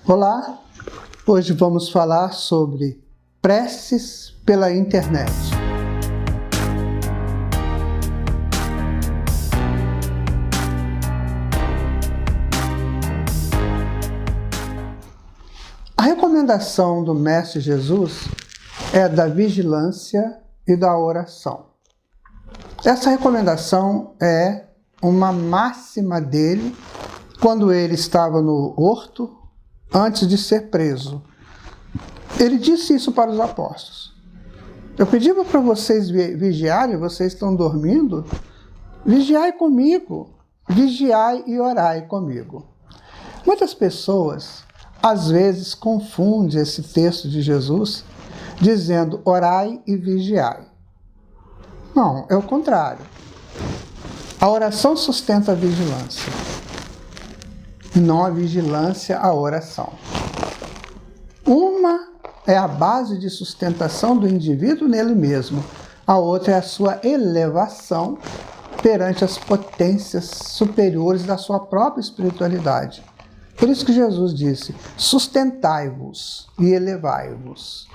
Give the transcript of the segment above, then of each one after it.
Olá, hoje vamos falar sobre preces pela internet. A recomendação do Mestre Jesus é da vigilância e da oração. Essa recomendação é uma máxima dele quando ele estava no horto antes de ser preso. Ele disse isso para os apóstolos. Eu pedi para vocês vigiarem, vocês estão dormindo? Vigiai comigo, vigiai e orai comigo. Muitas pessoas, às vezes, confundem esse texto de Jesus, dizendo orai e vigiai. Não, é o contrário. A oração sustenta a vigilância, e não a vigilância a oração. Uma é a base de sustentação do indivíduo nele mesmo, a outra é a sua elevação perante as potências superiores da sua própria espiritualidade. Por isso que Jesus disse, sustentai-vos e elevai-vos,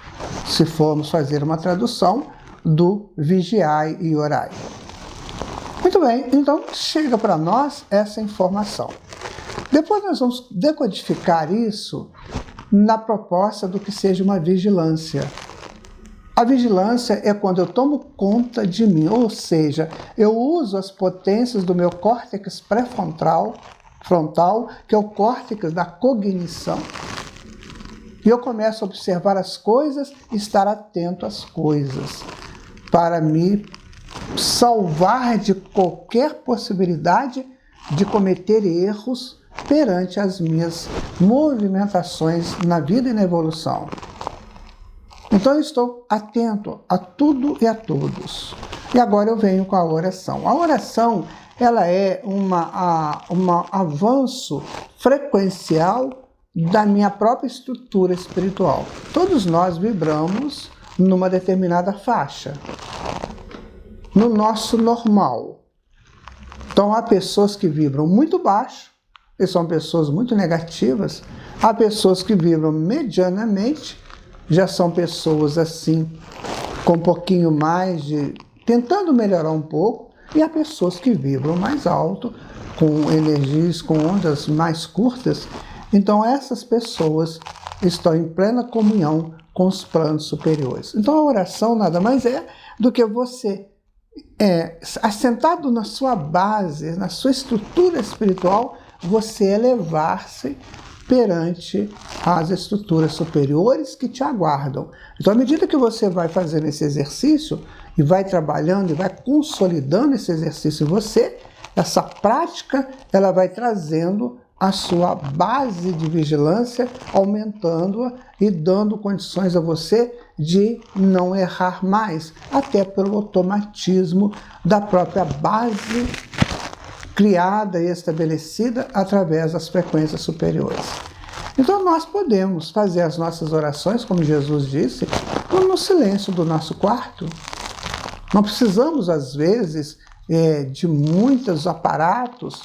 se formos fazer uma tradução do vigiai e orai. Muito bem, então chega para nós essa informação. Depois nós vamos decodificar isso na proposta do que seja uma vigilância. A vigilância é quando eu tomo conta de mim, ou seja, eu uso as potências do meu córtex pré-frontal, que é o córtex da cognição, e eu começo a observar as coisas e estar atento às coisas, para me salvar de qualquer possibilidade de cometer erros perante as minhas movimentações na vida e na evolução. Então eu estou atento a tudo e a todos. E agora eu venho com a oração. A oração, ela é um avanço frequencial da minha própria estrutura espiritual. Todos nós vibramos numa determinada faixa, no nosso normal. Então há pessoas que vibram muito baixo, e são pessoas muito negativas. Há pessoas que vibram medianamente, já são pessoas assim, com um pouquinho mais de... tentando melhorar um pouco, e há pessoas que vibram mais alto, com energias, com ondas mais curtas. Então essas pessoas estão em plena comunhão com os planos superiores. Então a oração nada mais é do que você, assentado na sua base, na sua estrutura espiritual, você elevar-se perante as estruturas superiores que te aguardam. Então, à medida que você vai fazendo esse exercício, e vai trabalhando, e vai consolidando esse exercício em você, essa prática, ela vai trazendo a sua base de vigilância, aumentando-a e dando condições a você de não errar mais, até pelo automatismo da própria base criada e estabelecida através das frequências superiores. Então nós podemos fazer as nossas orações, como Jesus disse, no silêncio do nosso quarto. Não precisamos, às vezes, de muitos aparatos.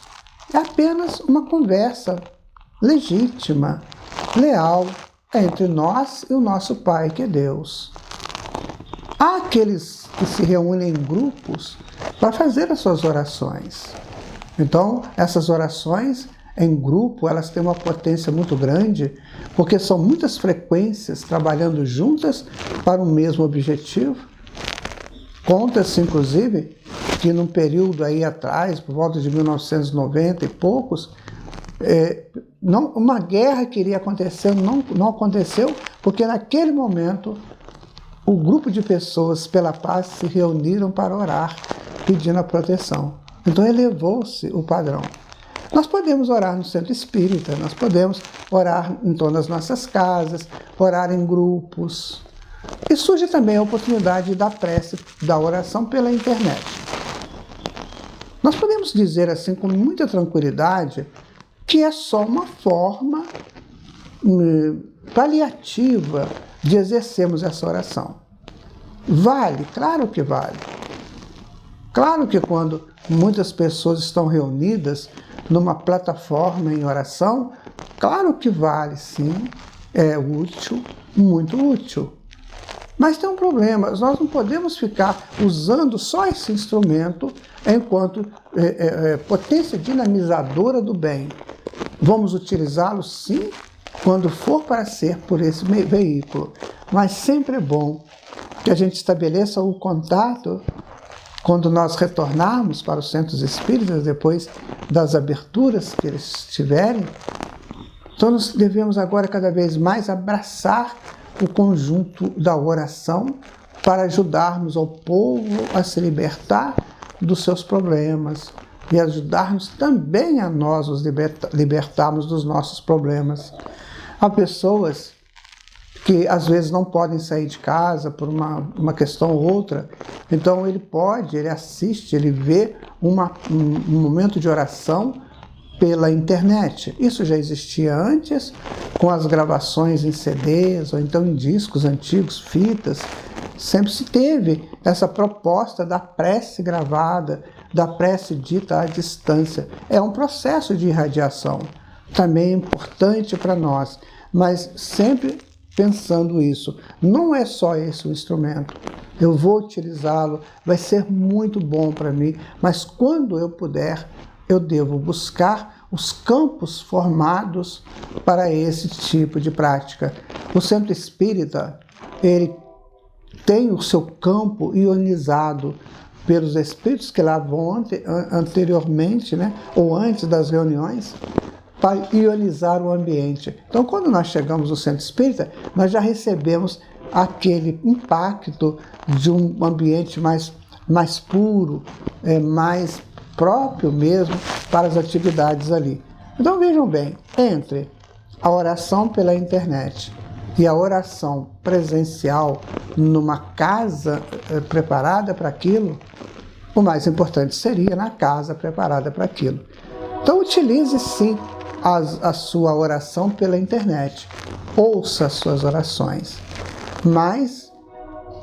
É apenas uma conversa legítima, leal, entre nós e o nosso Pai, que é Deus. Há aqueles que se reúnem em grupos para fazer as suas orações. Então, essas orações em grupo, elas têm uma potência muito grande, porque são muitas frequências trabalhando juntas para o mesmo objetivo. Conta-se, inclusive, que num período aí atrás, por volta de 1990 e poucos, uma guerra que iria acontecer, não aconteceu, porque naquele momento o grupo de pessoas pela paz se reuniram para orar, pedindo a proteção. Então elevou-se o padrão. Nós podemos orar no centro espírita, nós podemos orar em todas as nossas casas, orar em grupos. E surge também a oportunidade da prece, da oração pela internet. Nós podemos dizer assim com muita tranquilidade que é só uma forma paliativa de exercermos essa oração. Vale? Claro que vale. Claro que quando muitas pessoas estão reunidas numa plataforma em oração, claro que vale sim, é útil, muito útil. Mas tem um problema, nós não podemos ficar usando só esse instrumento enquanto potência dinamizadora do bem. Vamos utilizá-lo sim, quando for para ser por esse veículo. Mas sempre é bom que a gente estabeleça o contato quando nós retornarmos para os centros espíritas, depois das aberturas que eles tiverem. Então nós devemos agora cada vez mais abraçar o conjunto da oração para ajudarmos ao povo a se libertar dos seus problemas e ajudarmos também a nós nos libertarmos dos nossos problemas. Há pessoas que às vezes não podem sair de casa por uma questão ou outra, então ele assiste, ele vê um momento de oração pela internet. Isso já existia antes, com as gravações em CDs, ou então em discos antigos, fitas. Sempre se teve essa proposta da prece gravada, da prece dita à distância. É um processo de irradiação, também importante para nós, mas sempre pensando isso. Não é só esse o instrumento. Eu vou utilizá-lo, vai ser muito bom para mim, mas quando eu puder, eu devo buscar os campos formados para esse tipo de prática. O centro espírita, ele tem o seu campo ionizado pelos espíritos que lá vão anteriormente, né, ou antes das reuniões, para ionizar o ambiente. Então, quando nós chegamos no centro espírita, nós já recebemos aquele impacto de um ambiente mais puro, mais próprio mesmo para as atividades ali. Então vejam bem, entre a oração pela internet e a oração presencial numa casa preparada para aquilo, o mais importante seria na casa preparada para aquilo. Então utilize sim a sua oração pela internet, ouça as suas orações, mas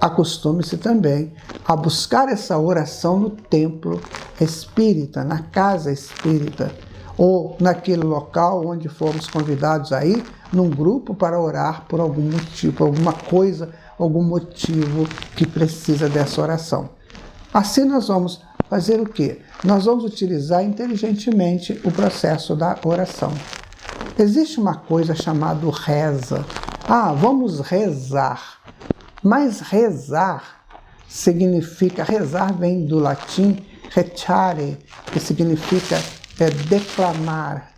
acostume-se também a buscar essa oração no templo espírita, na casa espírita, ou naquele local onde fomos convidados a ir, num grupo para orar por algum motivo, alguma coisa, algum motivo que precisa dessa oração. Assim nós vamos fazer o quê? Nós vamos utilizar inteligentemente o processo da oração. Existe uma coisa chamada reza. Vamos rezar. Mas rezar significa, rezar vem do latim recitare, que significa declamar,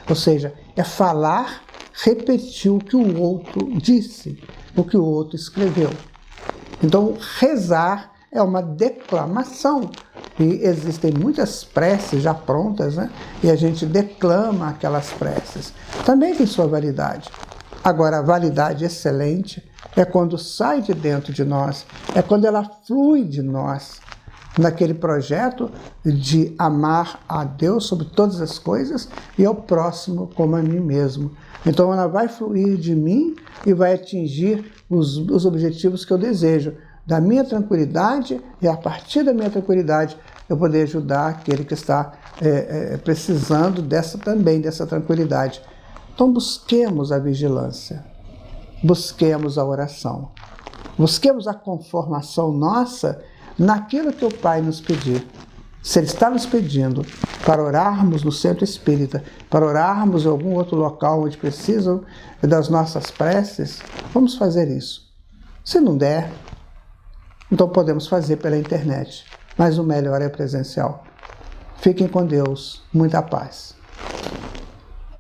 ou seja, é falar, repetir o que o outro disse, o que o outro escreveu. Então, rezar é uma declamação, e existem muitas preces já prontas, né? E a gente declama aquelas preces. Também tem sua validade. Agora, a validade excelente é quando sai de dentro de nós, é quando ela flui de nós, naquele projeto de amar a Deus sobre todas as coisas e ao próximo como a mim mesmo. Então ela vai fluir de mim e vai atingir os objetivos que eu desejo, da minha tranquilidade, e a partir da minha tranquilidade eu poder ajudar aquele que está precisando dessa tranquilidade. Então busquemos a vigilância, busquemos a oração, busquemos a conformação nossa naquilo que o Pai nos pedir. Se Ele está nos pedindo para orarmos no centro espírita, para orarmos em algum outro local onde precisam das nossas preces, vamos fazer isso. Se não der, então podemos fazer pela internet, mas o melhor é presencial. Fiquem com Deus, muita paz.